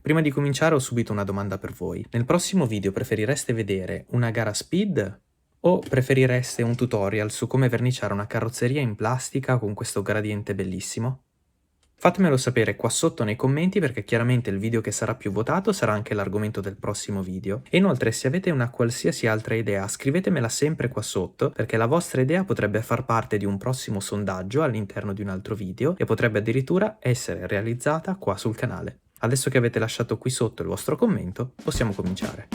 Prima di cominciare ho subito una domanda per voi. Nel prossimo video preferireste vedere una gara speed o preferireste un tutorial su come verniciare una carrozzeria in plastica con questo gradiente bellissimo? Fatemelo sapere qua sotto nei commenti perché chiaramente il video che sarà più votato sarà anche l'argomento del prossimo video. E inoltre se avete una qualsiasi altra idea scrivetemela sempre qua sotto perché la vostra idea potrebbe far parte di un prossimo sondaggio all'interno di un altro video e potrebbe addirittura essere realizzata qua sul canale. Adesso che avete lasciato qui sotto il vostro commento, possiamo cominciare.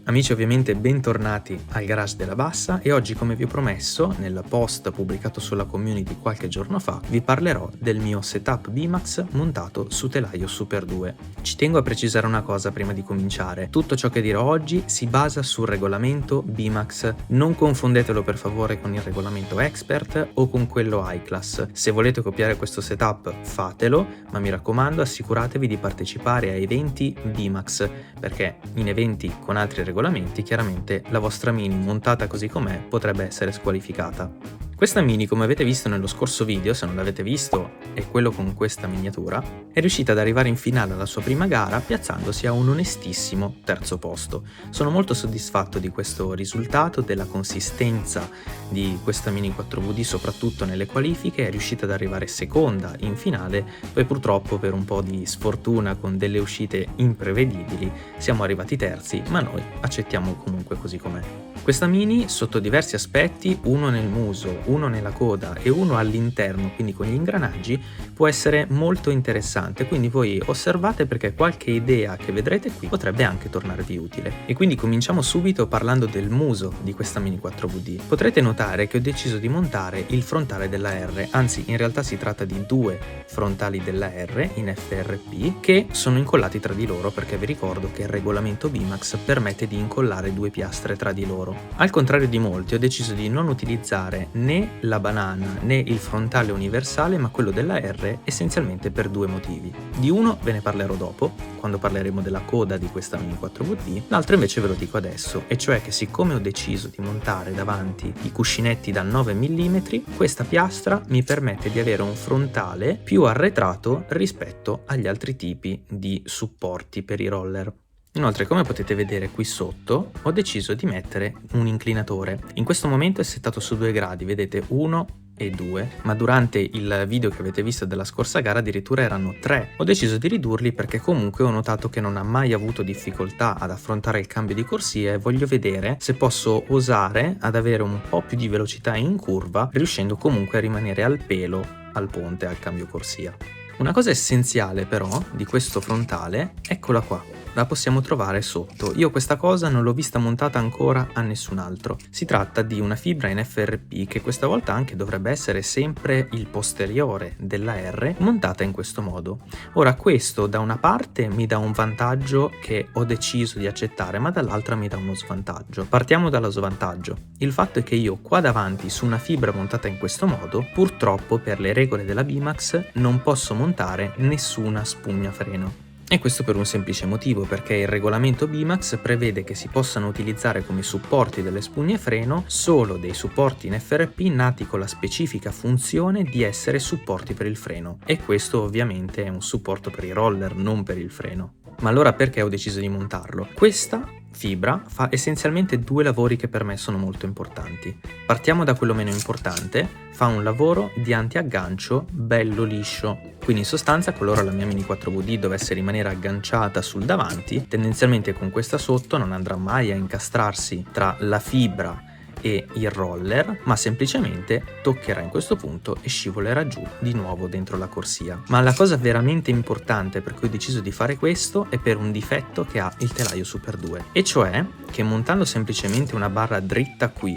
Amici, ovviamente bentornati al Garage della Bassa e oggi, come vi ho promesso nel post pubblicato sulla community qualche giorno fa, vi parlerò del mio setup Bimax montato su telaio Super 2. Ci tengo a precisare una cosa prima di cominciare: tutto ciò che dirò oggi si basa sul regolamento Bimax, non confondetelo per favore con il regolamento Expert o con quello iClass. Se volete copiare questo setup fatelo, ma mi raccomando assicuratevi di partecipare a eventi Bimax, perché in eventi con altri regolamenti chiaramente la vostra mini montata così com'è potrebbe essere squalificata. Questa mini, come avete visto nello scorso video, se non l'avete visto è quello con questa miniatura, è riuscita ad arrivare in finale alla sua prima gara piazzandosi a un onestissimo terzo posto. Sono molto soddisfatto di questo risultato, della consistenza di questa mini 4VD soprattutto nelle qualifiche. È riuscita ad arrivare seconda in finale, poi purtroppo per un po' di sfortuna con delle uscite imprevedibili siamo arrivati terzi, ma noi accettiamo comunque così com'è. Questa mini sotto diversi aspetti, uno nel muso, uno nella coda e uno all'interno, quindi con gli ingranaggi, può essere molto interessante, quindi voi osservate perché qualche idea che vedrete qui potrebbe anche tornarvi utile. E quindi cominciamo subito parlando del muso di questa mini 4VD. Potrete notare che ho deciso di montare il frontale della R, anzi in realtà si tratta di due frontali della R in FRP che sono incollati tra di loro, perché vi ricordo che il regolamento Bimax permette di incollare due piastre tra di loro. Al contrario di molti ho deciso di non utilizzare né la banana né il frontale universale, ma quello della R, essenzialmente per due motivi. Di uno ve ne parlerò dopo, quando parleremo della coda di questa mini 4VD, l'altro invece ve lo dico adesso, e cioè che siccome ho deciso di montare davanti i cuscinetti da 9 mm, questa piastra mi permette di avere un frontale più arretrato rispetto agli altri tipi di supporti per i roller. Inoltre, come potete vedere qui sotto, ho deciso di mettere un inclinatore. In questo momento è settato su 2 gradi, vedete 1 e 2, ma durante il video che avete visto della scorsa gara addirittura erano 3. Ho deciso di ridurli perché comunque ho notato che non ha mai avuto difficoltà ad affrontare il cambio di corsia e voglio vedere se posso osare ad avere un po' più di velocità in curva, riuscendo comunque a rimanere al pelo al ponte, al cambio corsia. Una cosa essenziale però di questo frontale, eccola qua. La possiamo trovare sotto. Io questa cosa non l'ho vista montata ancora a nessun altro. Si tratta di una fibra in FRP che questa volta anche dovrebbe essere sempre il posteriore della R, montata in questo modo. Ora questo da una parte mi dà un vantaggio che ho deciso di accettare, ma dall'altra mi dà uno svantaggio. Partiamo dallo svantaggio. Il fatto è che io qua davanti su una fibra montata in questo modo, purtroppo per le regole della Bimax non posso montare nessuna spugna freno. E questo per un semplice motivo, perché il regolamento Bimax prevede che si possano utilizzare come supporti delle spugne freno solo dei supporti in FRP nati con la specifica funzione di essere supporti per il freno, e questo ovviamente è un supporto per i roller, non per il freno. Ma allora perché ho deciso di montarlo? Questa fibra fa essenzialmente due lavori che per me sono molto importanti. Partiamo da quello meno importante: fa un lavoro di anti-aggancio bello liscio. Quindi in sostanza, qualora la mia mini 4VD dovesse rimanere agganciata sul davanti, tendenzialmente con questa sotto non andrà mai a incastrarsi tra la fibra e il roller, ma semplicemente toccherà in questo punto e scivolerà giù di nuovo dentro la corsia. Ma la cosa veramente importante per cui ho deciso di fare questo è per un difetto che ha il telaio Super 2, e cioè che montando semplicemente una barra dritta qui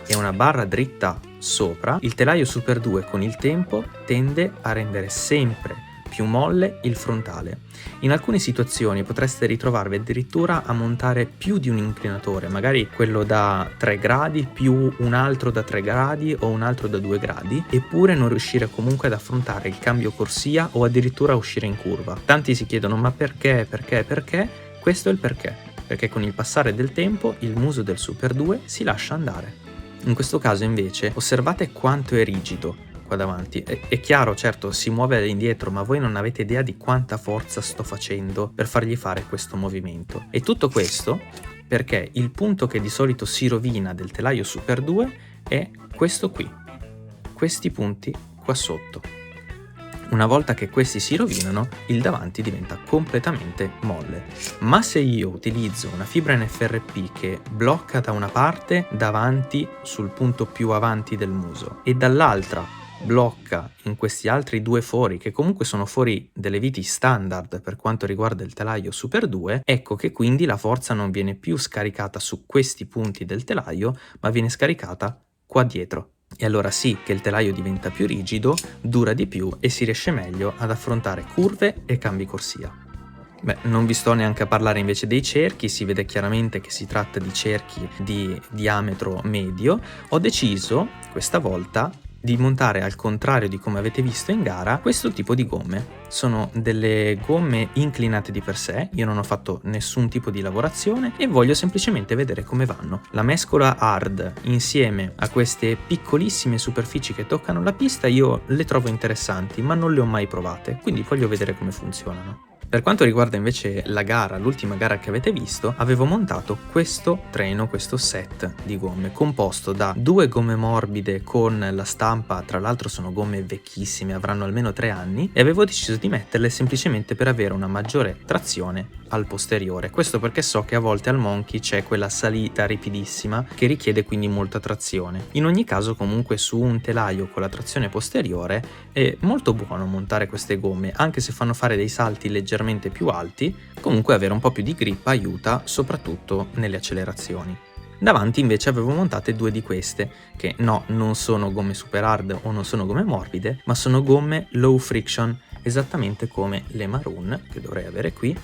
e una barra dritta sopra, il telaio Super 2 con il tempo tende a rendere sempre più molle il frontale. In alcune situazioni potreste ritrovarvi addirittura a montare più di un inclinatore, magari quello da 3 gradi più un altro da 3 gradi o un altro da 2 gradi, eppure non riuscire comunque ad affrontare il cambio corsia o addirittura a uscire in curva. Tanti si chiedono: ma perché? Questo è il perché. Perché con il passare del tempo il muso del Super 2 si lascia andare. In questo caso invece osservate quanto è rigido, qua davanti. È chiaro, certo, si muove all'indietro, ma voi non avete idea di quanta forza sto facendo per fargli fare questo movimento. E tutto questo perché il punto che di solito si rovina del telaio Super 2 è questo qui, questi punti qua sotto. Una volta che questi si rovinano, il davanti diventa completamente molle. Ma se io utilizzo una fibra NFRP che blocca da una parte davanti sul punto più avanti del muso e dall'altra blocca in questi altri due fori, che comunque sono fori delle viti standard per quanto riguarda il telaio Super 2, ecco che quindi la forza non viene più scaricata su questi punti del telaio, ma viene scaricata qua dietro. E allora sì che il telaio diventa più rigido, dura di più e si riesce meglio ad affrontare curve e cambi corsia. Beh, non vi sto neanche a parlare invece dei cerchi, si vede chiaramente che si tratta di cerchi di diametro medio. Ho deciso questa volta di montare, al contrario di come avete visto in gara, questo tipo di gomme. Sono delle gomme inclinate di per sé, io non ho fatto nessun tipo di lavorazione e voglio semplicemente vedere come vanno. La mescola hard insieme a queste piccolissime superfici che toccano la pista io le trovo interessanti, ma non le ho mai provate, quindi voglio vedere come funzionano. Per quanto riguarda invece la gara, l'ultima gara che avete visto, avevo montato questo treno, questo set di gomme, composto da 2 gomme morbide con la stampa, tra l'altro sono gomme vecchissime, avranno almeno 3 anni, e avevo deciso di metterle semplicemente per avere una maggiore trazione al posteriore. Questo perché so che a volte al Monkey c'è quella salita ripidissima che richiede quindi molta trazione. In ogni caso comunque su un telaio con la trazione posteriore è molto buono montare queste gomme, anche se fanno fare dei salti leggermente più alti, comunque avere un po' più di grip aiuta soprattutto nelle accelerazioni. Davanti invece avevo montate 2 di queste, che no, non sono gomme super hard o non sono gomme morbide, ma sono gomme low friction, esattamente come le Maroon che dovrei avere qui.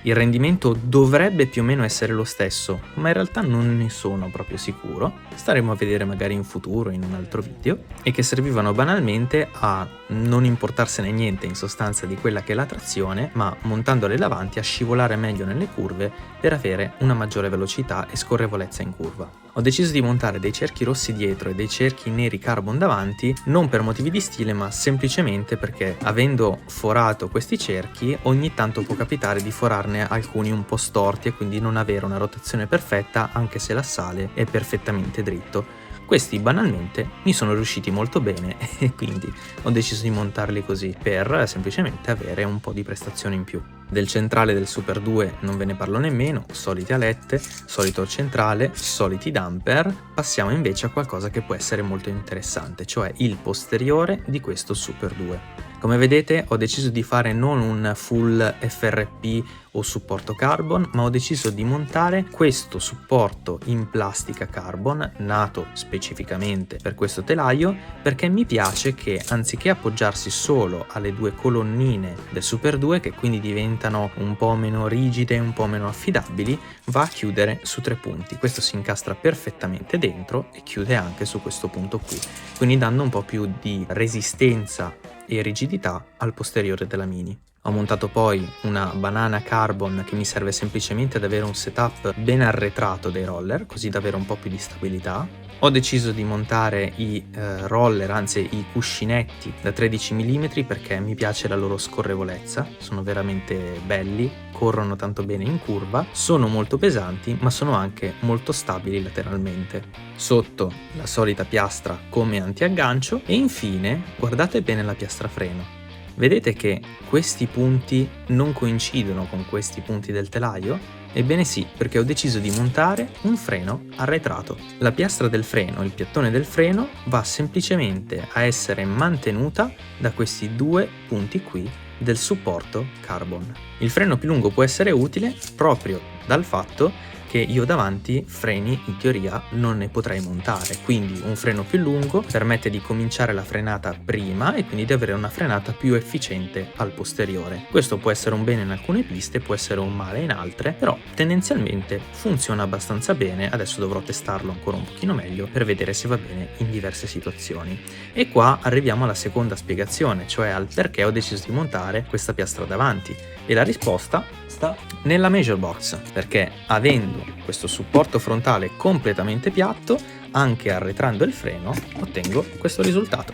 Il rendimento dovrebbe più o meno essere lo stesso, ma in realtà non ne sono proprio sicuro. Staremo a vedere magari in futuro, in un altro video, e che servivano banalmente a non importarsene niente in sostanza di quella che è la trazione, ma montandole davanti a scivolare meglio nelle curve per avere una maggiore velocità e scorrevolezza in curva. Ho deciso di montare dei cerchi rossi dietro e dei cerchi neri carbon davanti, non per motivi di stile, ma semplicemente perché, avendo forato questi cerchi, ogni tanto può capitare di forarne alcuni un po' storti e quindi non avere una rotazione perfetta anche se l'assale è perfettamente dritto. Questi banalmente mi sono riusciti molto bene e quindi ho deciso di montarli così per semplicemente avere un po' di prestazione in più. Del centrale del Super 2 non ve ne parlo nemmeno, solite alette, solito centrale, soliti damper. Passiamo invece a qualcosa che può essere molto interessante, cioè il posteriore di questo Super 2. Come vedete ho deciso di fare non un full FRP o supporto carbon, ma ho deciso di montare questo supporto in plastica carbon, nato specificamente per questo telaio, perché mi piace che anziché appoggiarsi solo alle 2 colonnine del Super 2, che quindi diventano un po' meno rigide e un po' meno affidabili, va a chiudere su 3 punti. Questo si incastra perfettamente dentro e chiude anche su questo punto qui, quindi dando un po' più di resistenza e rigidità al posteriore della Mini. Ho montato poi una banana carbon che mi serve semplicemente ad avere un setup ben arretrato dei roller, così da avere un po' più di stabilità. Ho deciso di montare i roller, anzi i cuscinetti da 13 mm perché mi piace la loro scorrevolezza, sono veramente belli, corrono tanto bene in curva, sono molto pesanti ma sono anche molto stabili lateralmente. Sotto la solita piastra come antiaggancio e infine guardate bene la piastra freno. Vedete che questi punti non coincidono con questi punti del telaio? Ebbene sì, perché ho deciso di montare un freno arretrato. La piastra del freno, il piattone del freno, va semplicemente a essere mantenuta da questi 2 punti qui del supporto carbon. Il freno più lungo può essere utile proprio dal fatto che io davanti freni in teoria non ne potrei montare, quindi un freno più lungo permette di cominciare la frenata prima e quindi di avere una frenata più efficiente al posteriore. Questo può essere un bene in alcune piste, può essere un male in altre, però tendenzialmente funziona abbastanza bene. Adesso dovrò testarlo ancora un pochino meglio per vedere se va bene in diverse situazioni. E qua arriviamo alla seconda spiegazione, cioè al perché ho deciso di montare questa piastra davanti, e la risposta sta nella measure box, perché avendo questo supporto frontale completamente piatto, anche arretrando il freno ottengo questo risultato.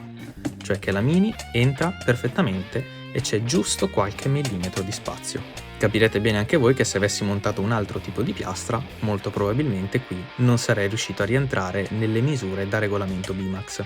cioè che la Mini entra perfettamente e c'è giusto qualche millimetro di spazio. Capirete bene anche voi che se avessi montato un altro tipo di piastra, molto probabilmente qui non sarei riuscito a rientrare nelle misure da regolamento Bimax.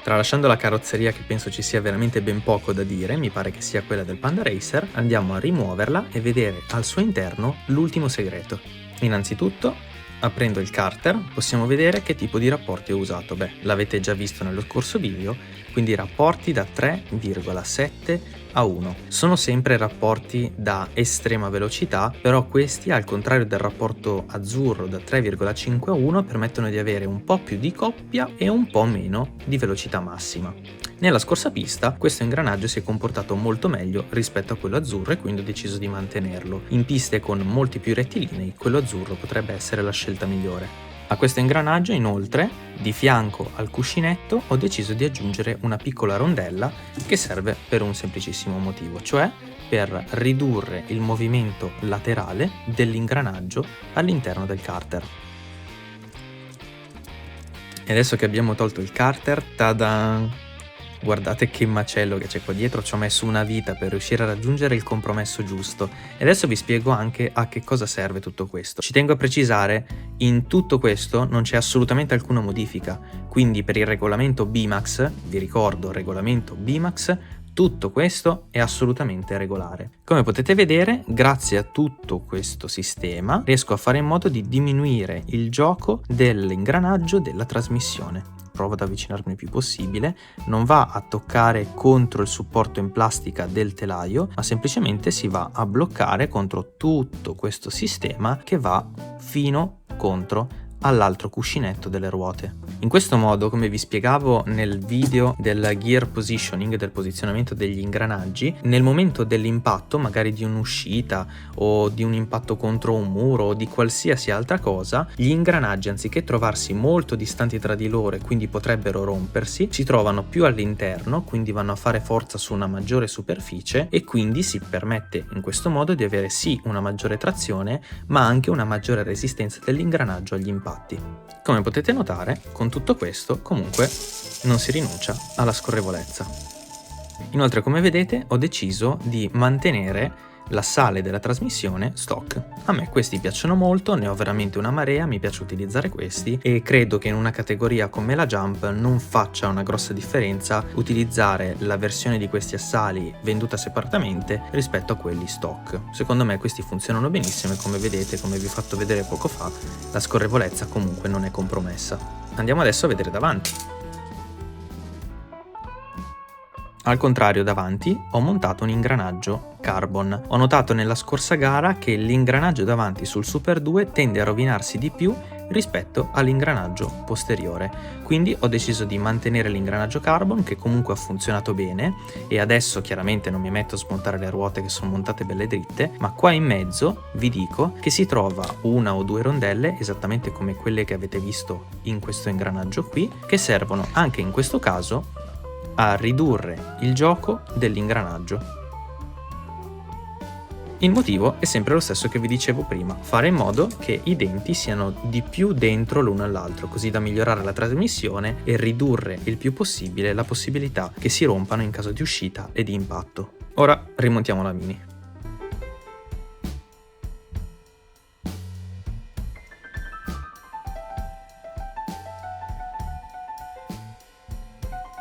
Tralasciando la carrozzeria, che penso ci sia veramente ben poco da dire, mi pare che sia quella del Panda Racer, andiamo a rimuoverla e vedere al suo interno l'ultimo segreto. Innanzitutto, aprendo il carter, possiamo vedere che tipo di rapporti ho usato. L'avete già visto nello scorso video, quindi rapporti da 3,7 a 1. Sono sempre rapporti da estrema velocità, però questi, al contrario del rapporto azzurro da 3,5 a 1, permettono di avere un po' più di coppia e un po' meno di velocità massima. Nella scorsa pista questo ingranaggio si è comportato molto meglio rispetto a quello azzurro e quindi ho deciso di mantenerlo. In piste con molti più rettilinei quello azzurro potrebbe essere la scelta migliore. A questo ingranaggio inoltre, di fianco al cuscinetto, ho deciso di aggiungere una piccola rondella che serve per un semplicissimo motivo, cioè per ridurre il movimento laterale dell'ingranaggio all'interno del carter. E adesso che abbiamo tolto il carter, tada! Guardate che macello che c'è qua dietro, ci ho messo una vita per riuscire a raggiungere il compromesso giusto. E adesso vi spiego anche a che cosa serve tutto questo. Ci tengo a precisare, in tutto questo non c'è assolutamente alcuna modifica, quindi per il regolamento Bimax, vi ricordo regolamento Bimax, tutto questo è assolutamente regolare. Come potete vedere, grazie a tutto questo sistema, riesco a fare in modo di diminuire il gioco dell'ingranaggio della trasmissione. Provo ad avvicinarmi il più possibile, non va a toccare contro il supporto in plastica del telaio, ma semplicemente si va a bloccare contro tutto questo sistema che va fino contro all'altro cuscinetto delle ruote. In questo modo, come vi spiegavo nel video del gear positioning, del posizionamento degli ingranaggi, nel momento dell'impatto, magari di un'uscita o di un impatto contro un muro o di qualsiasi altra cosa, gli ingranaggi, anziché trovarsi molto distanti tra di loro e quindi potrebbero rompersi, si trovano più all'interno, quindi vanno a fare forza su una maggiore superficie e quindi si permette in questo modo di avere sì una maggiore trazione, ma anche una maggiore resistenza dell'ingranaggio agli impatti. Come potete notare, con tutto questo comunque non si rinuncia alla scorrevolezza. Inoltre, come vedete, ho deciso di mantenere l'assale della trasmissione stock. A me questi piacciono molto, ne ho veramente una marea, mi piace utilizzare questi e credo che in una categoria come la Jump non faccia una grossa differenza utilizzare la versione di questi assali venduta separatamente rispetto a quelli stock. Secondo me questi funzionano benissimo e come vedete, come vi ho fatto vedere poco fa, la scorrevolezza comunque non è compromessa. Andiamo adesso a vedere davanti. Al contrario, davanti ho montato un ingranaggio carbon. Ho notato nella scorsa gara che l'ingranaggio davanti sul Super 2 tende a rovinarsi di più rispetto all'ingranaggio posteriore, quindi ho deciso di mantenere l'ingranaggio carbon, che comunque ha funzionato bene, e adesso chiaramente non mi metto a smontare le ruote che sono montate belle dritte, ma qua in mezzo vi dico che si trova una o due rondelle, esattamente come quelle che avete visto in questo ingranaggio qui, che servono anche in questo caso a ridurre il gioco dell'ingranaggio. Il motivo è sempre lo stesso che vi dicevo prima, fare in modo che i denti siano di più dentro l'uno all'altro, così da migliorare la trasmissione e ridurre il più possibile la possibilità che si rompano in caso di uscita e di impatto. Ora rimontiamo la Mini.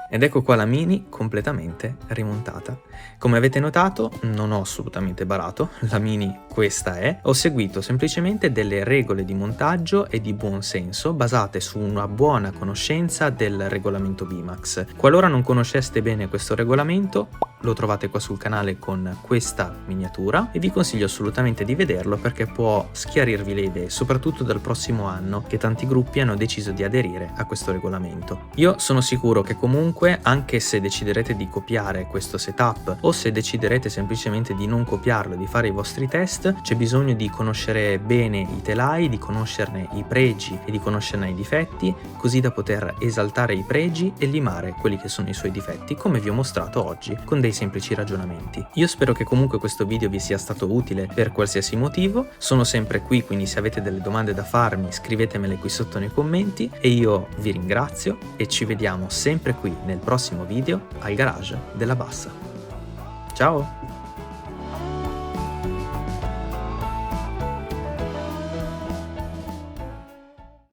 Ed ecco qua la Mini completamente rimontata. Come avete notato, non ho assolutamente barato, la Mini questa è. Ho seguito semplicemente delle regole di montaggio e di buon senso basate su una buona conoscenza del regolamento Bimax. Qualora non conosceste bene questo regolamento, lo trovate qua sul canale con questa miniatura e vi consiglio assolutamente di vederlo perché può schiarirvi le idee, soprattutto dal prossimo anno che tanti gruppi hanno deciso di aderire a questo regolamento. Io sono sicuro che comunque, anche se deciderete di copiare questo setup o se deciderete semplicemente di non copiarlo e di fare i vostri test, c'è bisogno di conoscere bene i telai, di conoscerne i pregi e di conoscerne i difetti, così da poter esaltare i pregi e limare quelli che sono i suoi difetti, come vi ho mostrato oggi con dei dei semplici ragionamenti. Io spero che comunque questo video vi sia stato utile per qualsiasi motivo, sono sempre qui, quindi se avete delle domande da farmi scrivetemele qui sotto nei commenti e io vi ringrazio e ci vediamo sempre qui nel prossimo video al garage della Bassa. Ciao!